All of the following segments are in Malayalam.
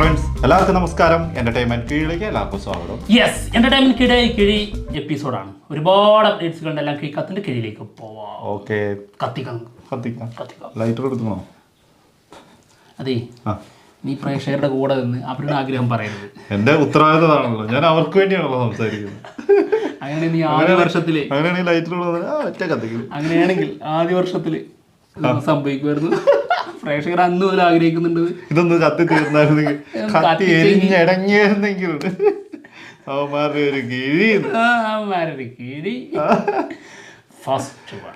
ഫ്രണ്ട്സ്, എല്ലാവർക്കും നമസ്കാരം. എന്റർടൈൻമെന്റ് കീഴിലേക്ക് എല്ലാവർക്കും സ്വാഗതം. യെസ്, എന്റർടൈൻമെന്റ് കിഴി എപ്പിസോഡാണ്. ഒരുപാട് അപ്ഡേറ്റ്സുകളുണ്ട്. എല്ലാം കത്തിന്റെ കീഴിലേക്ക് പോവാം. ഓക്കെ, കത്തിക്കാം. ലൈറ്റർ എടുക്കണോ? അതെ, നീ പ്രേക്ഷകരുടെ കൂടെ നിന്ന് അവരുടെ ആഗ്രഹം പറയരുത്. എന്റെ ഉത്തരവാദിത്തമാണല്ലോ, ഞാൻ അവർക്ക് വേണ്ടിയാണല്ലോ സംസാരിക്കുന്നത്. അങ്ങനെയാണെങ്കിൽ നീ ആദ്യ വർഷത്തില് അങ്ങനെയാണെങ്കിൽ ആദ്യ വർഷത്തില് സംഭവിക്കുമായിരുന്നു. പ്രേക്ഷകർ അന്ന് മുതൽ ആഗ്രഹിക്കുന്നുണ്ട് ഇതൊന്ന് കത്തി തീർന്നായിരുന്നെങ്കിൽ, കത്തി എരിഞ്ഞടങ്ങിയായിരുന്നെങ്കിൽ അവന്മാരുടെ ഒരു കിഴി. ഫസ്റ്റ് വൺ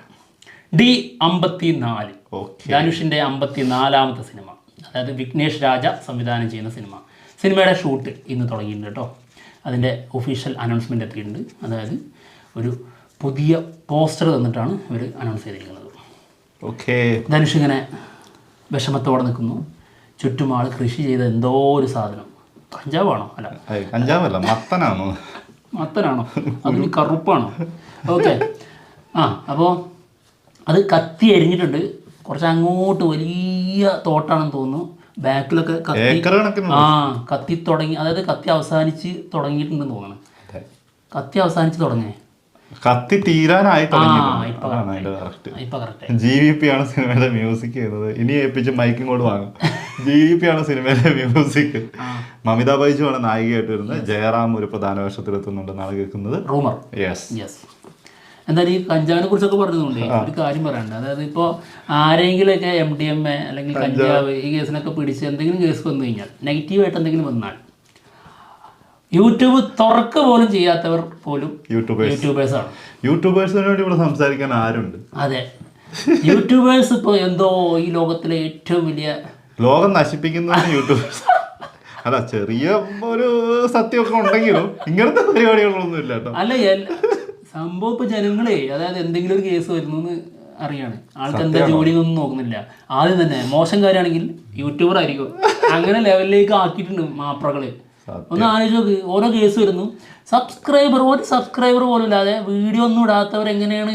D54, ധനുഷിന്റെ 54ാമത്തെ സിനിമ. അതായത് വിഘ്നേഷ് രാജ സംവിധാനം ചെയ്യുന്ന സിനിമ. സിനിമയുടെ ഷൂട്ട് ഇന്ന് തുടങ്ങിയിട്ടുണ്ട് കേട്ടോ. അതിൻ്റെ ഒഫീഷ്യൽ അനൗൺസ്മെൻ്റ് എത്തിയിട്ടുണ്ട്. അതായത് ഒരു പുതിയ പോസ്റ്റർ തന്നിട്ടാണ് ഇവർ അനൗൺസ് ചെയ്തിരിക്കുന്നത്. ധനുഷ് ഇങ്ങനെ വിഷമത്തോടെ നിൽക്കുന്നു. ചുറ്റും ആൾ കൃഷി ചെയ്ത എന്തോ ഒരു സാധനം. കഞ്ചാവാണോ? അല്ല, കഞ്ചാവല്ല, മത്തനാണോ? അതിന് കറുപ്പാണോ? ഓക്കെ. അപ്പോൾ അത് കത്തി എരിഞ്ഞിട്ടുണ്ട്. കുറച്ച് അങ്ങോട്ട് വലിയ തോട്ടാണെന്ന് തോന്നുന്നു. ബാക്കിലൊക്കെ കത്തി തുടങ്ങി. അതായത് കത്തി അവസാനിച്ച് തുടങ്ങിയിട്ടുണ്ടെന്ന് തോന്നുന്നു. കത്തി അവസാനിച്ച് തുടങ്ങി, കത്തി തീരാനായി GVP ആണ് സിനിമയുടെ മ്യൂസിക് ചെയ്യുന്നത്. ഇനി ഏൽപ്പിച്ച് മൈക്കും കൂടെ വാങ്ങും. GVP ആണ് സിനിമയിലെ മ്യൂസിക്. മമിത ബൈജു ആണ് നായികയായിട്ട് വരുന്നത്. ജയറാം ഒരു പ്രധാന വേഷത്തിലെത്തുന്നുണ്ടെന്നാണ് കേൾക്കുന്നത്. എന്തായാലും ഈ കഞ്ചാവിനെ കുറിച്ചൊക്കെ പറഞ്ഞതുകൊണ്ട് ഒരു കാര്യം പറയാനുണ്ട്. അതായത് ഇപ്പോൾ ആരെങ്കിലുമൊക്കെ MDMA അല്ലെങ്കിൽ കഞ്ചാവ് ഈ കേസിനൊക്കെ പിടിച്ച് എന്തെങ്കിലും കേസ് വന്നു കഴിഞ്ഞാൽ, നെഗറ്റീവായിട്ട് എന്തെങ്കിലും വന്നാൽ, യൂട്യൂബ് തുറക്ക പോലും ചെയ്യാത്തവർ പോലും യൂട്യൂബേഴ്സാണ്. യൂട്യൂബേഴ്സിന് വേണ്ടി ഇവിടെ സംസാരിക്കാൻ ആരുണ്ട്? അതെ, യൂട്യൂബേഴ്സ് ഇപ്പോൾ എന്തോ ഈ ലോകത്തിലെ ഏറ്റവും വലിയ ലോകം നശിപ്പിക്കുന്ന യൂട്യൂബേഴ്സ്. അല്ല, ചെറിയ ഒരു സത്യമൊക്കെ ഉണ്ടെങ്കിലും ഇങ്ങനത്തെ പരിപാടികളൊന്നും ഇല്ല കേട്ടോ. അല്ല, സംഭവം ഇപ്പോൾ ജനങ്ങളെ, അതായത് എന്തെങ്കിലും ഒരു കേസ് വരുന്നു എന്ന് അറിയാണ്, ആൾക്ക് എന്താ ജോലിയൊന്നും നോക്കുന്നില്ല. ആദ്യം തന്നെ മോശം കാര്യമാണെങ്കിൽ യൂട്യൂബർ ആയിരിക്കും. അങ്ങനെ ലെവലിലേക്ക് ആക്കിയിട്ടുണ്ട് മാപ്രകള്. ഒന്ന് ആലോചിച്ച് നോക്ക്, ഓരോ കേസ് വരുന്നു, ഒരു സബ്സ്ക്രൈബർ പോലും ഇല്ലാതെ വീഡിയോ ഒന്നും ഇടാത്തവർ എങ്ങനെയാണ്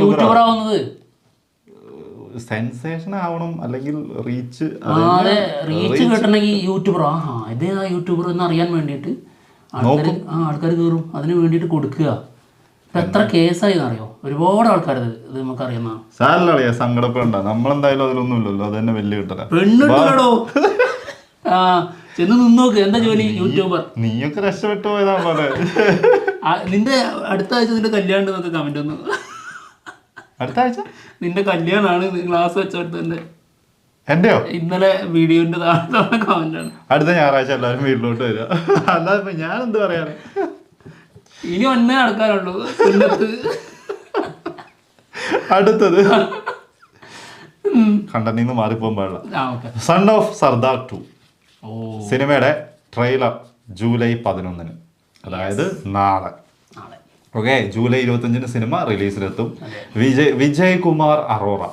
യൂട്യൂബർ ആവുന്നത്? സെൻസേഷൻ ആവണം, അല്ലെങ്കിൽ റീച്ച് കിട്ടണമെങ്കിൽ യൂട്യൂബർ, ഇതേതാ യൂട്യൂബർ എന്ന് അറിയാൻ വേണ്ടിയിട്ട് ആൾക്കാർ കയറും. അതിന് വേണ്ടിയിട്ട് കൊടുക്കുക. ഇപ്പം എത്ര കേസായി എന്നറിയോ? ഒരുപാട് ആൾക്കാർ ഇത് നമുക്ക് അറിയുന്നതാണ്. സാരല്ല, സങ്കടപ്പെടണ്ട. നമ്മളെന്തായാലും അതിലൊന്നും ഇല്ലല്ലോ, അത് തന്നെ വലിയ കിട്ടല. പെണ്ണുണ്ടോ? ചെന്ന് നിന്നോക്ക്. എന്താ ജോലി? യൂട്യൂബർ. നീയൊക്കെ രക്ഷപ്പെട്ടു പോയതാ പോലെ. നിന്റെ അടുത്ത ആഴ്ച നിന്റെ കല്യാണം എന്നൊക്കെ കമന്റ് ഒന്നും. അടുത്ത ആഴ്ച നിന്റെ കല്യാണമാണ് ക്ലാസ് വെച്ചെടുത്തതിന്റെ. എന്റെയോ? ഇന്നലെ വീഡിയോന്റെ താഴെ കമന്റാണ്. അടുത്ത ഞായറാഴ്ച എല്ലാവരും വീട്ടിലോട്ട് വരിക. അല്ലാതെ ഞാൻ എന്ത് പറയാറ്? ഇനി ഒന്നേ നടക്കാനുള്ളൂ. അടുത്തത് കണ്ടന്റിന്ന് മാറിപ്പോകാൻ പാടില്ല. സൺ ഓഫ് സർദാർ 2 സിനിമയുടെ ട്രെയിലർ ജൂലൈ 11, അതായത് നാളെ. ഓക്കെ, ജൂലൈ 25 സിനിമ റിലീസിലെത്തും. വിജയ് കുമാർ അറോറ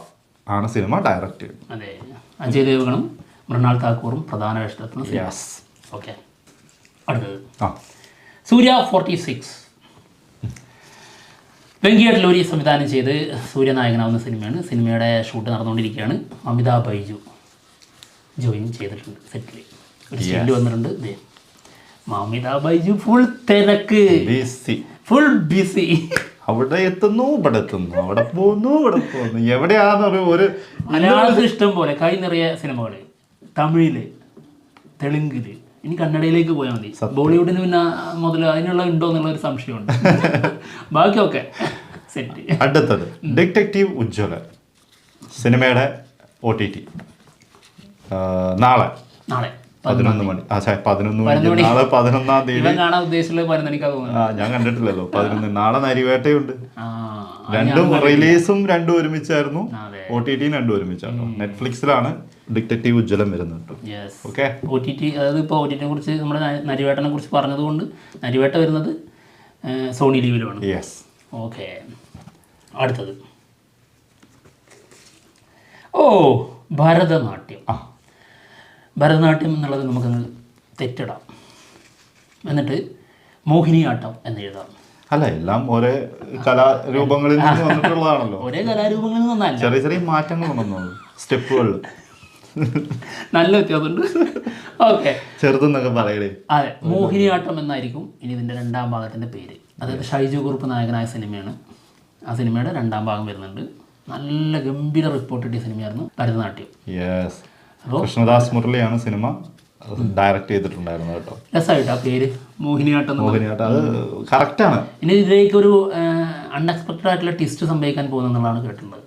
ആണ് സിനിമ ഡയറക്റ്റ് ചെയ്യുന്നത്. അജയ് ദേവ്ഗണും മൃണാൾ താക്കൂറും പ്രധാന വേഷത്തിലെത്തുന്ന. ഓക്കെ, അടുത്തത് സൂര്യ 46. വെങ്കിയട്ലൂരി സംവിധാനം ചെയ്ത് സൂര്യനായകനാവുന്ന സിനിമയാണ്. സിനിമയുടെ ഷൂട്ട് നടന്നുകൊണ്ടിരിക്കുകയാണ്. മമിത ബൈജു ജോയിൻ ചെയ്തിട്ടുണ്ട് സെറ്റിൽ. ഒരു സ്റ്റിൽ വന്നിട്ടുണ്ട്. മമിത ബൈജു ഫുൾ തിരക്ക്, ഫുൾ ബിസി. അവിടെ എത്തുന്നു, ഇവിടെ എത്തുന്നു, അവിടെ പോകുന്നു, ഇവിടെ പോകുന്നു. എവിടെയാണെന്ന് ഒരു മലയാളത്തിൽ ഇഷ്ടം പോലെ കൈ നിറയെ സിനിമകൾ, തമിഴില്, തെലുങ്കില്, ഇനി കന്നഡയിലേക്ക് പോയാൽ മതി. ബോളിവുഡിന് പിന്നെ മുതൽ അതിനുള്ള ഉണ്ടോ എന്നുള്ളൊരു സംശയമുണ്ട്. ബാക്കിയൊക്കെ സെറ്റ്. അടുത്തത് ഡിറ്റക്റ്റീവ് ഉജ്ജ്വല സിനിമയുടെ OTT നാളെ 11 മണി. 11 മണി, നാളെ 11-ാം തീയതി. ഞാൻ കണ്ടിട്ടില്ലല്ലോ. 11 നാളെ നരിവേട്ടയുണ്ട്. രണ്ടും റിലീസും രണ്ടും ഒരുമിച്ചായിരുന്നു. OTT രണ്ടും ഒരുമിച്ചാണ്. നെറ്റ്ഫ്ലിക്സിലാണ് ഡിറ്റക്റ്റീവ് ഉജ്ജ്വലം വരുന്നത്. Okay, OTT. അതായത് ഇപ്പോൾ OTT കുറിച്ച് നമ്മുടെ നരിവേട്ടനെ കുറിച്ച് പറഞ്ഞതുകൊണ്ട് നരിവേട്ട വരുന്നത് സോണി ലീവിലുമാണ്. ഓക്കെ, അടുത്തത് ഭരതനാട്യം. ഭരതനാട്യം എന്നുള്ളത് നമുക്കങ്ങ് തെറ്റിടാം, എന്നിട്ട് മോഹിനിയാട്ടം എന്നെഴുതാം. അല്ല, എല്ലാം ഒരേ കലാരൂപങ്ങളിൽ നിന്ന് വന്നിട്ടുള്ളതാണല്ലോ. ഒരേ കലാരൂപങ്ങളിൽ നിന്നല്ല, ചെറിയ ചെറിയ മാറ്റങ്ങൾ വന്നു സ്റ്റെപ്പുകളിൽ. നല്ല വ്യത്യാസമുണ്ട്. ഓക്കെ, ചെറുതെന്നൊക്കെ പറയണേ. അതെ, മോഹിനിയാട്ടം എന്നായിരിക്കും ഇനി ഇതിൻ്റെ രണ്ടാം ഭാഗത്തിൻ്റെ പേര്. അതായത് ഷൈജു കുറുപ്പ് നായകനായ സിനിമയാണ്. ആ സിനിമയുടെ രണ്ടാം ഭാഗം വരുന്നുണ്ട്. നല്ല ഗംഭീര റിപ്പോർട്ട് കിട്ടിയ സിനിമയായിരുന്നു ഭരതനാട്യം. യെസ്, കൃഷ്ണദാസ് മുരളിയാണ് സിനിമ ഡയറക്റ്റ് ചെയ്തിട്ടുണ്ടായിരുന്നത് കേട്ടോ. രസമായിട്ട് ആ പേര് മോഹിനിയാട്ടം. മോഹിനിയാട്ടം അത് കറക്റ്റാണ്. ഇനി ഇതിലേക്ക് ഒരു അൺഎക്സ്പെക്റ്റഡ് ആയിട്ടുള്ള ട്വിസ്റ്റ് സംഭവിക്കാൻ പോകുന്നതാണ് കേട്ടിട്ടുള്ളത്.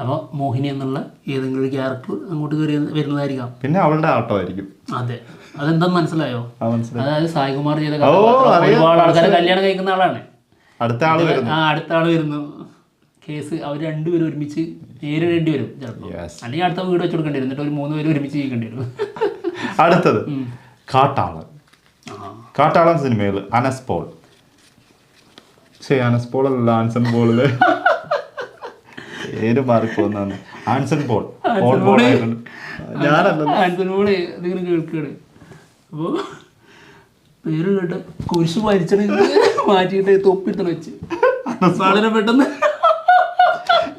അപ്പോൾ മോഹിനി എന്നുള്ള ഏതെങ്കിലും ഒരു ക്യാരക്ടർ അങ്ങോട്ട് കയറി വരുന്നതായിരിക്കാം. പിന്നെ അവളുടെ ആട്ടമായിരിക്കും. അതെ, അതെന്താന്ന് മനസ്സിലായോ? അതായത് സായികുമാർ ചെയ്ത ഒരുപാട് ആൾക്കാരെ കല്യാണം കഴിക്കുന്ന ആളാണ്. അടുത്ത ആള് വരുന്നു. കേസ് അവർ രണ്ടുപേരും ഒരുമിച്ച് നേരിടേണ്ടി വരും ചിലപ്പോൾ. അല്ലെങ്കിൽ അടുത്ത വീട് വെച്ച് കൊടുക്കേണ്ടി വരും. എന്നിട്ട് ഒരു 3 പേര് ഒരുമിച്ച് ജീവിക്കേണ്ടി വരും. അടുത്തത് കാട്ടാളൻ. കാട്ടാളൻ സിനിമയിൽ അനസ് പോൾ, അനസ് പോൾ അല്ല, ആൻസൺ പോളില് പേര് മാറിപ്പോന്നാണ്. ആൻസൺ പോൾ ഞാനല്ല, ആൻസൺ പോള് ഇതിങ്ങനെ കേൾക്കുകയാണ്. അപ്പോൾ പേര് കേട്ട് കുരിശ് മരിച്ചത് മാറ്റിയിട്ട് തൊപ്പിത്തണ വെച്ച് വളരെ പെട്ടെന്ന്.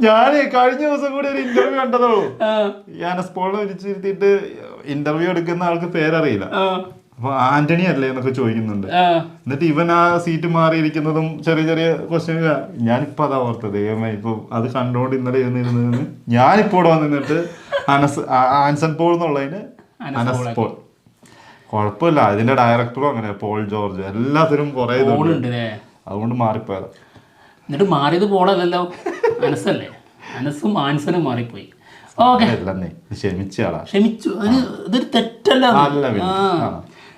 ഞാൻ കഴിഞ്ഞ ദിവസം കൂടി ഒരു ഇന്റർവ്യൂ കണ്ടതോളൂ. ഈ അനസ് പോളിനെ വിളിച്ചിരുത്തിയിട്ട് ഇന്റർവ്യൂ എടുക്കുന്ന ആൾക്ക് പേരറിയില്ല. അപ്പൊ ആന്റണി അല്ലേ എന്നൊക്കെ ചോദിക്കുന്നുണ്ട്. എന്നിട്ട് ഇവൻ ആ സീറ്റ് മാറിയിരിക്കുന്നതും ചെറിയ ചെറിയ ക്വസ്റ്റ്യൻ. ഞാനിപ്പോ അതാ ഓർത്തത്, ഇപ്പൊ അത് കണ്ടോണ്ട് ഇന്നലെ ഇരുന്നിരുന്നതിന് ഞാനിപ്പോ ഇവിടെ വന്നിട്ട് ആൻസൺ പോൾ എന്നുള്ളതിന് അനസ് പോൾ. കുഴപ്പമില്ല, അതിന്റെ ഡയറക്ടറും അങ്ങനെ പോൾ ജോർജ്, എല്ലാത്തിനും കുറെ അതുകൊണ്ട് മാറിപ്പോയത്. എന്നിട്ട് മാറിയത് പോളല്ലോ, അനസല്ലേ. അനസും ആൻസനും മാറിപ്പോയി. ഓക്കെ, ക്ഷമിച്ചു. അതിന് ഇതൊരു തെറ്റല്ല,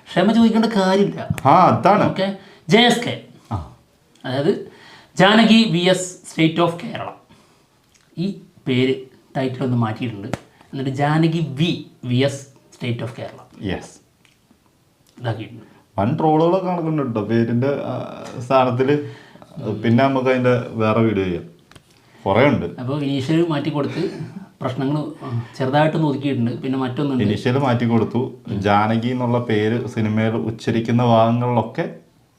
ക്ഷമ ചോദിക്കേണ്ട കാര്യമില്ല. ഓക്കെ, JSK, അതായത് Janaki VS state of Kerala. ഈ പേര് ടൈറ്റിൽ ഒന്ന് മാറ്റിയിട്ടുണ്ട്. എന്നിട്ട് Janaki VS state of Kerala ഇതാക്കിയിട്ടുണ്ട്. വൻ ട്രോളുകളൊക്കെ നടക്കുന്നുണ്ട് കേട്ടോ പേരിന്റെ സ്ഥാനത്തിൽ. പിന്നെ നമുക്ക് അതിന്റെ വേറെ വീഡിയോ ചെയ്യാം, കുറേ ഉണ്ട്. അപ്പോൾ ഇനീഷ്യൽ മാറ്റി കൊടുത്ത് പ്രശ്നങ്ങൾ ചെറുതായിട്ട് ഒതുക്കിയിട്ടുണ്ട്. പിന്നെ മറ്റൊന്നുണ്ട്, ഇനീഷ്യൽ മാറ്റി കൊടുത്തു. ജാനകി എന്നുള്ള പേര് സിനിമയിൽ ഉച്ചരിക്കുന്ന ഭാഗങ്ങളിലൊക്കെ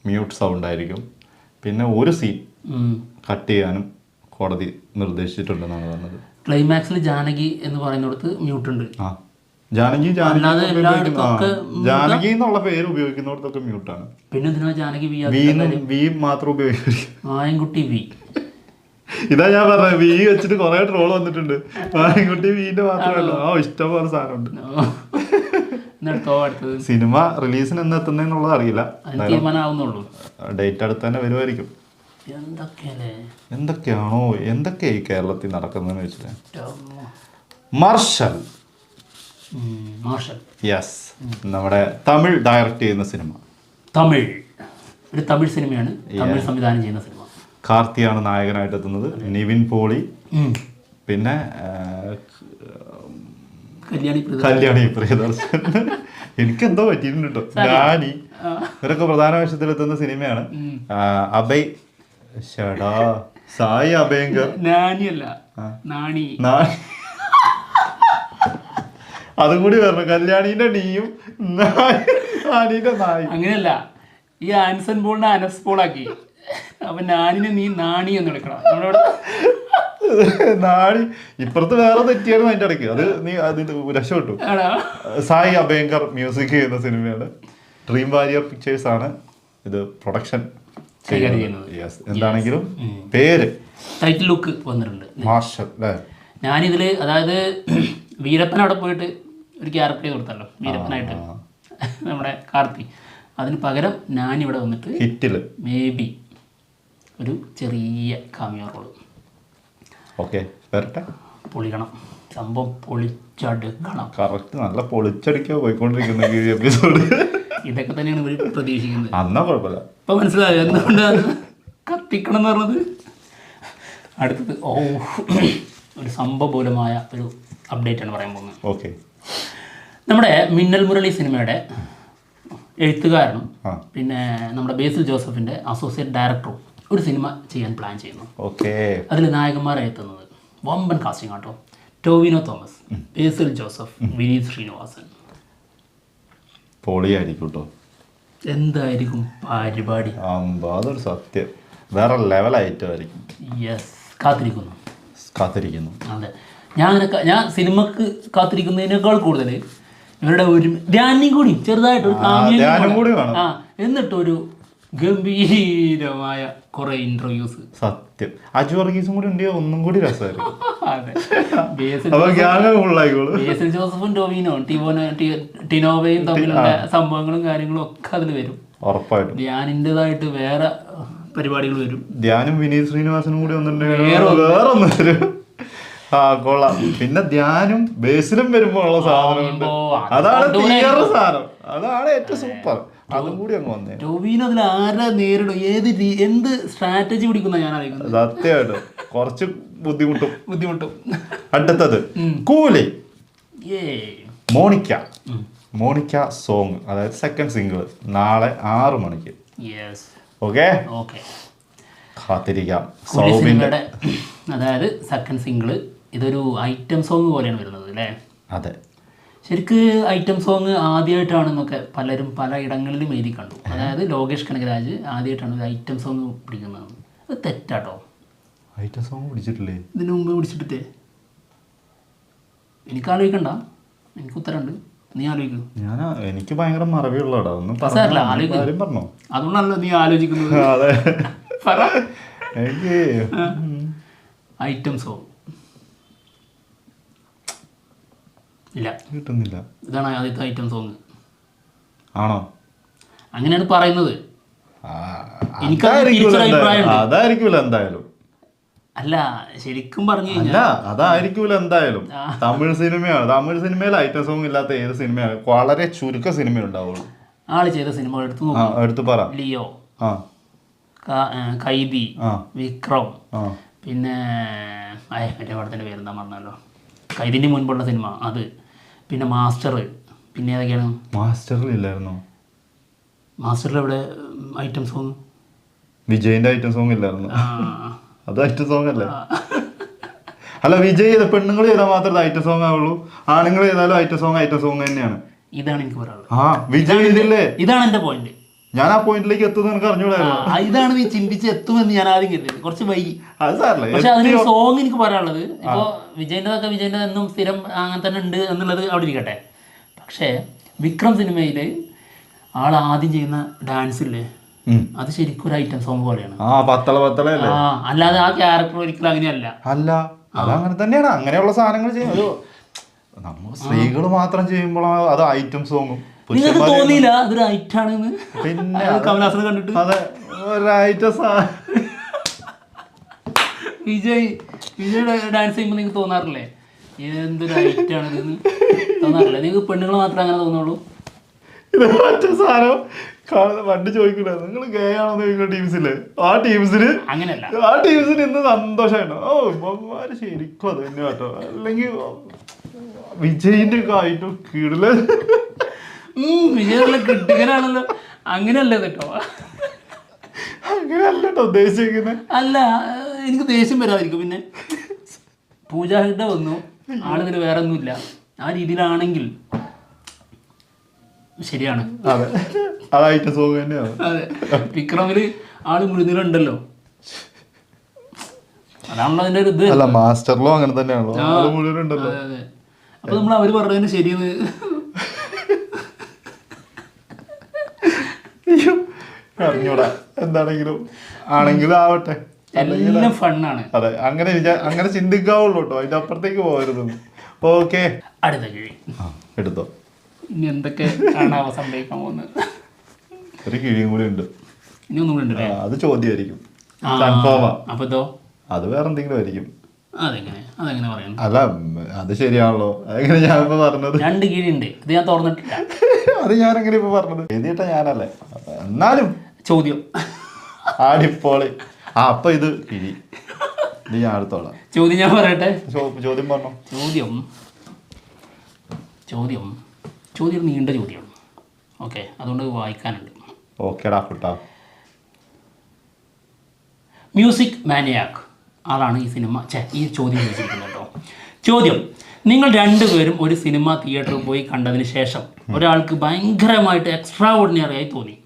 മ്യൂട്ട് സൗണ്ട് ആയിരിക്കും. പിന്നെ ഒരു സീൻ കട്ട് ചെയ്യാനും കോടതി നിർദ്ദേശിച്ചിട്ടുണ്ടെന്നാണ് പറഞ്ഞത്. ക്ലൈമാക്സിൽ ജാനകി എന്ന് പറയുന്നിടത്ത് മ്യൂട്ട് ഉണ്ട്. ജാനകി എന്നുള്ള പേര് ഉപയോഗിക്കുന്നിടത്തൊക്കെ മ്യൂട്ടാണ്. പിന്നെ എന്തിനാ ജാനകി വി മാത്രം ഉപയോഗിക്കും. ആയൻകുട്ടി വി. ഇതാ ഞാൻ പറഞ്ഞത്, വി വെച്ചിട്ട് കുറെ ട്രോൾ വന്നിട്ടുണ്ട്. ആയൻകുട്ടി വീന്റെ മാത്രമല്ല, ഇഷ്ടംപോലെ സാധനമുണ്ട്. സിനിമ റിലീസിന് എന്ന് എത്തുന്നതെന്നുള്ളത് അറിയില്ല, ഡേറ്റ് അടുത്ത് തന്നെ വരുമായിരിക്കും. എന്തൊക്കെയാണോ എന്തൊക്കെയാ ഈ കേരളത്തിൽ നടക്കുന്നതെന്ന് വെച്ചിട്ട്. മാർഷൽ, യെസ്, നമ്മുടെ തമിഴ് ഡയറക്റ്റ് ചെയ്യുന്ന സിനിമ. ഒരു തമിഴ് സിനിമയാണ്, തമിഴ് സംവിധാനം ചെയ്യുന്ന സിനിമ. കാർത്തിയാണ് നായകനായിട്ട് എത്തുന്നത്. നിവിൻ പോളി, പിന്നെ കല്യാണി പ്രിയദർശൻ. എനിക്കെന്തോ പറ്റിയിട്ടുണ്ട് കേട്ടോ. നാനി, ഇവരൊക്കെ പ്രധാന വേഷത്തിലെത്തുന്ന സിനിമയാണ്. അഭയ് സായി അഭയങ്കർ. അതും കൂടി പറഞ്ഞു, കല്യാണീന്റെ നീയും നാനീന്റെ നായും. അങ്ങനെയല്ല, ഈ ആൻസൺ പോളിനെ അനസ് പോളാക്കി. അപ്പൊ നാനിനെ നീ നാണി എന്ന് എടുക്കണം. നാണി ഇപ്പുറത്ത് വേറെ തെറ്റിയായിരുന്നു അതിന്റെ ഇടയ്ക്ക്. അത് നീ അതിന് രക്ഷപ്പെട്ടു. സായി അഭയങ്കർ മ്യൂസിക് ചെയ്യുന്ന സിനിമയാണ്. ഡ്രീം വാരിയർ പിക്ചേഴ്സ് ആണ് ഇത് പ്രൊഡക്ഷൻ ചെയ്യുന്നത്. എന്താണെങ്കിലും പേര് ടൈറ്റിൽ ലുക്ക് വന്നിട്ടുണ്ട്. മാർഷൽ അല്ലേ? ഞാനിതില്, അതായത് വീരപ്പൻ അവിടെ പോയിട്ട് ഒരു ക്യാരക്ടർ ചെയ്ത് കൊടുത്തല്ലോ വീരപ്പനായിട്ട്, നമ്മുടെ കാർത്തി. അതിന് പകരം ഞാനിവിടെ വന്നിട്ട് ഹിറ്റില് മേ ബി ഒരു ചെറിയ കാമിയോ റോള്. ഓക്കെ, വരട്ടെ. പൊളിക്കണം സംഭവം, പൊളിച്ചടുക്കണം. കറക്റ്റ്, നല്ല പൊളിച്ചടിക്കാ പോയിക്കൊണ്ടിരിക്കുന്ന എപ്പിസോഡ്. ഇതൊക്കെ തന്നെയാണ് ഇവർ പ്രതീക്ഷിക്കുന്നത്. അന്നാ കുഴപ്പമില്ല. ഇപ്പൊ മനസ്സിലായോ എന്തുകൊണ്ടാണ് കത്തിക്കണം എന്ന് പറഞ്ഞത്? അടുത്തത് ഒരു സംഭവപൂലമായ ഒരു അപ്ഡേറ്റ് ആണ് പറയാൻ പോകുന്നത്. ഓക്കെ, നമ്മുടെ മിന്നൽ മുരളി സിനിമയുടെ എഴുത്തുകാരനും പിന്നെ നമ്മുടെ ബേസിൽ ജോസഫിന്റെ അസോസിയേറ്റ് ഡയറക്ടറും ഒരു സിനിമ ചെയ്യാൻ പ്ലാൻ ചെയ്യുന്നു. ഓക്കെ, അതിൽ നായകന്മാരായി എത്തുന്നത് വമ്പൻ കാസ്റ്റിംഗ് ആട്ടോ. ടോവിനോ തോമസ്, ബേസിൽ ജോസഫ്, വിനീത് ശ്രീനിവാസൻ. പൊളിയായിരിക്കും കേട്ടോ. എന്തായിരിക്കും പരിപാടി? അതൊരു സത്യം, വേറെ ലെവൽ ഐറ്റമായിരിക്കും. യെസ്, കാത്തിരിക്കുന്നു. കാത്തിരിക്കുന്നു. അതെ, ഞാൻ സിനിമക്ക് കാത്തിരിക്കുന്നതിനേക്കാൾ കൂടുതൽ ഇവരുടെ ഒരു ധ്യാനം കൂടി ചെറുതായിട്ട് എന്നിട്ടൊരു ഗംഭീരമായ കുറെ ഇന്റർവ്യൂസ്. സത്യം അജു വർഗീസും കൂടി ഉണ്ടെങ്കിൽ ഒന്നും കൂടി രസമായിരുന്നു. ബേസിൽ ജോസഫും ടിനോവയും തമ്മിലുള്ള സംഭവങ്ങളും കാര്യങ്ങളും ഒക്കെ അതിൽ വരും. ഉറപ്പായിട്ടും ധ്യാനിൻ്റെതായിട്ട് വേറെ പരിപാടികൾ വരും. ധ്യാനും വിനീത് ശ്രീനിവാസനും കൂടി വേറൊന്നും വരും. ആ കൊള്ളാം. പിന്നെ ധ്യാനും ബേസിലും വരുമ്പോ ഉള്ള സാധനം അതാണ് സാധനം, അതാണ് ഏറ്റവും സൂപ്പർ. അതും കൂടി അങ്ങ് വന്നേ. ടോവിനോ അതിൽ ആരെ നേരിടും, എന്ത് സ്ട്രാറ്റജി പിടിക്കുന്ന ഞാൻ അറിയിക്കുന്നത്. സത്യമായിട്ടും കുറച്ച് ബുദ്ധിമുട്ടും. അടുത്തത് കൂലി മോണിക്ക സോങ്, അതായത് സെക്കൻഡ് സിംഗിൾ നാളെ 6 മണിക്ക്. ഓക്കെ കാത്തിരിക്കാം. സൗബിന്റെ അതായത് സെക്കൻഡ് സിംഗിള് ഇതൊരു ഐറ്റം സോങ് പോലെയാണ് വരുന്നത് അല്ലേ? അതെ, ശരിക്ക് ഐറ്റം സോങ് ആദ്യമായിട്ടാണെന്നൊക്കെ പലരും പല ഇടങ്ങളിലും എഴുതി കണ്ടു. അതായത് ലോകേഷ് കനകരാജ് ആദ്യമായിട്ടാണ് ഒരു ഐറ്റം സോങ് പിടിക്കുന്നത്. അത് തെറ്റാട്ടോ. Item song പിടിച്ചിട്ടില്ലേ? ഇതിനു മുമ്പ് പിടിച്ചിട്ടേ? എനിക്ക് ആലോചിക്കണ്ട, എനിക്ക് ഉത്തരമുണ്ട്, നീ ആലോചിക്കും. എനിക്ക് ഭയങ്കര മറവിയുള്ളടാ, പറഞ്ഞോ. അതുകൊണ്ടല്ലോ നീ ആലോചിക്കുന്നത്. അതെ, ഐറ്റം സോങ് ഇല്ല, കിട്ടുന്നില്ല. ഇതാണ് ആദ്യത്തെ ഐറ്റം സോങ് ആണോ? അങ്ങനെയാണ് പറയുന്നത്. അതായിരിക്കൂല എന്തായാലും. അല്ല, ശരിക്കും പറഞ്ഞു കഴിഞ്ഞാൽ അതായിരിക്കൂല എന്തായാലും. തമിഴ് സിനിമയാണ്. തമിഴ് സിനിമയിൽ ഐറ്റം സോങ് ഇല്ലാത്ത ഏത് സിനിമയാണ്? വളരെ ചുരുക്ക സിനിമ ഉണ്ടാവുള്ളൂ. ആള് ചെയ്ത സിനിമ എടുത്തു പറ. ലിയോ, കൈദി, വിക്രം, പിന്നെ മറ്റേ പടത്തിന്റെ പേരെന്താ പറഞ്ഞല്ലോ, കൈദിന്റെ മുൻപുള്ള സിനിമ അത്, പിന്നെ മാസ്റ്റർ, പിന്നെ ഏതൊക്കെയാണ്? മാസ്റ്ററിലില്ലായിരുന്നോ? മാസ്റ്ററിൽ എവിടെ ഐറ്റം സോങ്? വിജയിന്റെ ഐറ്റം സോങ് ഇല്ലായിരുന്നു? അത് ഐറ്റം സോങ് അല്ലേ? അല്ല, വിജയ് ചെയ്ത പെണ്ണുങ്ങൾ ചെയ്താൽ മാത്രമേ ഐറ്റം സോങ് ആവുള്ളൂ, ആണുങ്ങൾ ചെയ്താലും ഐറ്റം സോങ് തന്നെയാണ്. ഇതാണ് എനിക്ക് പറയാനുള്ളത്. വിജയ് ചെയ്തില്ലേ? ഇതാണ് എന്റെ പോയിന്റ്. ഞാൻ ആ പോയിന്റിലേക്ക് എത്തുമെന്ന് എനിക്ക് അറിഞ്ഞൂടായിരുന്നു. ഇതാണ് നീ ചിന്തിച്ച് എത്തുമെന്ന് ഞാൻ ആദ്യം കരുതി, കുറച്ച് വൈകി. അത് സാറില്ല. പക്ഷെ അതിനൊരു സോങ് എനിക്ക് പറയാനുള്ളത്, ഇപ്പോ വിജയന്റെ എന്നും സ്ഥിരം അങ്ങനെ തന്നെ ഉണ്ട് എന്നുള്ളത് അവിടെ ഇരിക്കട്ടെ. പക്ഷേ വിക്രം സിനിമയില് ആൾ ആദ്യം ചെയ്യുന്ന ഡാൻസ് ഇല്ലേ, അത് ശരിക്കും ഒരു ഐറ്റം സോങ് പോലെയാണ്. അല്ലാതെ ആ ക്യാരക്ടർ ഒരിക്കലും അങ്ങനെയല്ല. അല്ല, അതങ്ങനെ തന്നെയാണ്. അങ്ങനെയുള്ള സാധനങ്ങൾ ചെയ്യുന്നത് നമ്മൾ സ്ത്രീകൾ മാത്രം ചെയ്യുമ്പോൾ അത് ഐറ്റം സോങ്ങും. നിങ്ങൾക്ക് തോന്നിയില്ല അതൊരു ഐറ്റാണെന്ന്? പിന്നെ കമലഹാസനെ കണ്ടിട്ട് അതെ, ഒരു ഐറ്റം. വിജയുടെ ഡാൻസ് ചെയ്യുമ്പോൾ നിങ്ങൾക്ക് തോന്നാറില്ലേ എന്തൊരു ഐറ്റാണിതെന്ന്? തോന്നാറില്ലേ? നിങ്ങൾക്ക് പെണ്ണുങ്ങൾ മാത്രമേ അങ്ങനെ തോന്നുള്ളൂ? ഇത് മറ്റേ സാധനം പണ്ട് ചോദിക്കൂല, നിങ്ങൾ ഗേ ആണോന്ന് ചോദിക്കുന്ന ടീംസില്, ആ ടീംസിന് അങ്ങനെയല്ല, ആ ടീംസിന് ഇന്ന് സന്തോഷമാണ്. ഇവന്മാര് ശരിക്കും അത് തന്നെ കേട്ടോ. അല്ലെങ്കിൽ വിജയിന്റെ ഒക്കെ ആയിട്ടും കീഴില് വിജയുള്ള കിട്ടുകനാണല്ലോ. അങ്ങനെയല്ലേ കേട്ടോ? അങ്ങനെയല്ല കേട്ടോ ഉദ്ദേശിക്കുന്നത്. അല്ല, എനിക്ക് ദേഷ്യം വരാതിരിക്കും. പിന്നെ പൂജ ഹെഗ്ഡെ വന്നു, ആളിതിൽ വേറെ ഒന്നുമില്ല, ആ രീതിയിലാണെങ്കിൽ ശരിയാണ്. അതെ, അതായിട്ട് സോങ് തന്നെയാണ്. അതെ, വിക്രമില് ആള് മുഴുന്നിലുണ്ടല്ലോ, അതാണല്ലോ അതിന്റെ ഒരു ഇത്. അല്ല, മാസ്റ്ററിലും അങ്ങനെ തന്നെയാണല്ലോ, മുഴുവനുണ്ടല്ലോ. അതെ, അപ്പൊ നമ്മൾ അവര് പറഞ്ഞതിന് ശരിയെന്ന് അറിഞ്ഞൂടാ. എന്താണെങ്കിലും ആണെങ്കിലും ആവട്ടെ, എല്ലാം ഫണ്ണാണ്. അതെ, അങ്ങനെ ചിന്തിക്കാവുള്ളൂ കേട്ടോ, അതിന്റെ അപ്പുറത്തേക്ക് പോകരുത്. ഓക്കെ, അടുത്ത കിഴി എടുത്തോ. ഇനി എന്തൊക്കെ കാണാവോ സംഭവിക്കാൻ പോകുന്നത്? ഒരു കിഴിയും കൂടി ഉണ്ട്. ഇനി ഒന്നും കൂടി ഉണ്ട്. അത് ചോദ്യമായിരിക്കും, കൺഫേമാ. അപ്പൊ ഇതോ അത് വേറെ എന്തെങ്കിലും ആയിരിക്കും. അതെങ്ങനെ പറയാം? അല്ല, അത് ശരിയാണല്ലോ. അതെങ്ങനെ ഞാൻ ഇപ്പൊ പറഞ്ഞത്? 2 കിഴിയുണ്ട്, ഇത് ഞാൻ തുറന്നിട്ടില്ല. അത് ഞാൻ എങ്ങനെ ഇപ്പൊ പറഞ്ഞത്? എഴുതിയിട്ട ഞാനല്ലേ. എന്നാലും ചോദ്യം ആടിപ്പോളി. അപ്പൊ ഇത് കിഴി, ഇത് ഞാൻ അടുത്തോളാം. ചോദ്യം ഞാൻ പറയട്ടെ? ചോദ്യം പറഞ്ഞോ. ചോദ്യം നീണ്ട ചോദ്യമാണ്. ഓക്കെ, അതുകൊണ്ട് വായിക്കാനുണ്ട്. ഓക്കേടാ കുട്ടാ. മ്യൂസിക് മാനിയാക്ക് ആളാണ് ഈ ചോദ്യം ചോദിച്ചിരിക്കുന്നത് കേട്ടോ. ചോദ്യം: നിങ്ങൾ രണ്ടുപേരും ഒരു സിനിമ തിയേറ്ററിൽ പോയി കണ്ടതിന് ശേഷം ഒരാൾക്ക് ഭയങ്കരമായിട്ട് എക്സ്ട്രാ ഓർഡിനറി ആയി തോന്നി,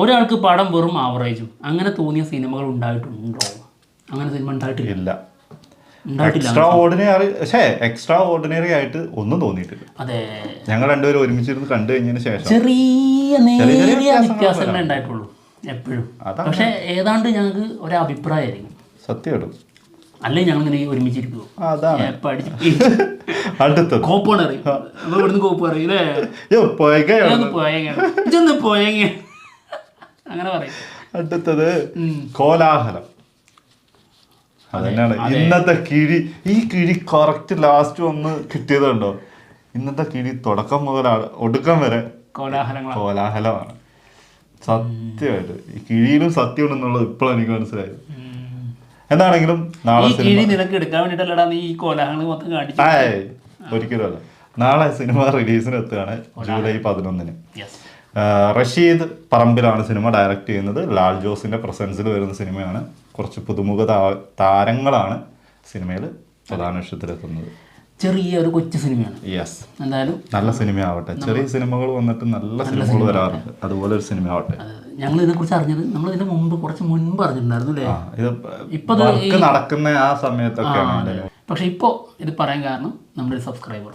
ഒരാൾക്ക് പടം വെറും ആവറേജും. അങ്ങനെ തോന്നിയ സിനിമകൾ ഉണ്ടായിട്ടുണ്ടോ? അങ്ങനെ സിനിമ ഉണ്ടായിട്ടില്ല. എക്സ്ട്രാ ഓർഡിനറി ആയിട്ട് ഒന്നും തോന്നിയിട്ടില്ല. അതെ, ഞങ്ങൾ രണ്ടുപേരും ഒരുമിച്ചിരുന്ന് കണ്ടു കഴിഞ്ഞതിന് ശേഷം ചെറിയ നേരിയ വ്യത്യാസങ്ങളെ ഉണ്ടായിട്ടുള്ളൂ എപ്പോഴും. പക്ഷെ ഏതാണ്ട് ഞങ്ങൾക്ക് ഒരഭിപ്രായമായിരിക്കും. സത്യമായിട്ടും അല്ലെങ്കിൽ ഞങ്ങൾ ഇങ്ങനെ ഒരുമിച്ചിരിക്കുമോ? അതാണ് അടുത്തത് കോപ്പാണ് അറിയും. നമ്മൾ ഇവിടുന്ന് കോപ്പ് പറയും അങ്ങനെ പറയും. അടുത്തത് കോലാഹലം. അതന്നെയാണ് ഇന്നത്തെ കിഴി. ഈ കിഴി കറക്റ്റ് ലാസ്റ്റ് ഒന്ന് കിട്ടിയതുണ്ടോ? ഇന്നത്തെ കിഴി തുടക്കം മുതൽ ഒടുക്കം വരെ കോലാഹലമാണ്. സത്യമായിട്ട് ഈ കിഴിയിലും സത്യം ഉണ്ടെന്നുള്ളത് ഇപ്പോഴാണ് എനിക്ക് മനസ്സിലായത്. എന്താണെങ്കിലും നാളെ ഒരിക്കലും അല്ല. നാളെ സിനിമ റിലീസിന് എത്തുകയാണ് ജൂലൈ 11. റഷീദ് പറമ്പിലാണ് സിനിമ ഡയറക്റ്റ് ചെയ്യുന്നത്. ലാൽ ജോസിന്റെ പ്രസൻസിൽ വരുന്ന സിനിമയാണ്. കുറച്ച് പുതുമുഖ താരങ്ങളാണ് സിനിമയിൽ പ്രധാന വേഷത്തിലെത്തുന്നത്. ചെറിയൊരു കൊച്ചു സിനിമയാണ്. യെസ്, എന്തായാലും നല്ല സിനിമ ആവട്ടെ. ചെറിയ സിനിമകൾ വന്നിട്ട് നല്ല സിനിമകൾ വരാറുണ്ട്. അതുപോലെ ഒരു സിനിമ ആവട്ടെ. ഞങ്ങൾ ഇതിനെക്കുറിച്ച് അറിഞ്ഞത് നമ്മൾ ഇതിന് കുറച്ച് മുൻപ് അറിഞ്ഞിട്ടുണ്ടായിരുന്നു അല്ലേ? ഇപ്പൊ നടക്കുന്ന ആ സമയത്തൊക്കെയാണ്. പക്ഷെ ഇപ്പോൾ ഇത് പറയാൻ കാരണം നമ്മുടെ ഒരു സബ്സ്ക്രൈബർ,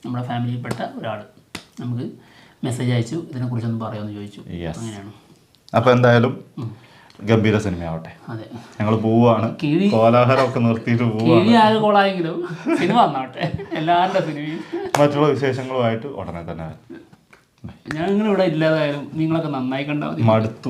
നമ്മുടെ ഫാമിലിയിൽപ്പെട്ട ഒരാൾ നമുക്ക് മെസ്സേജ് അയച്ചു, ഇതിനെക്കുറിച്ചൊന്നും പറയാമെന്ന് ചോദിച്ചു. അങ്ങനെയാണ്. അപ്പോൾ എന്തായാലും ഗംഭീര സിനിമയാവട്ടെ. അതെ, ഞങ്ങൾ പോവാണ്. കോലാഹലമൊക്കെ നിർത്തിയിട്ട് പോവാണ്. കോളായെങ്കിലും സിനിമ വന്നാവട്ടെ. എല്ലാവരുടെ സിനിമയും മറ്റുള്ള വിശേഷങ്ങളുമായിട്ട് ഉടനെ തന്നെ. ഞങ്ങളിവിടെ ഇല്ലാതായാലും നിങ്ങളൊക്കെ നന്നായി കണ്ടാൽ മതി. മടുത്തു.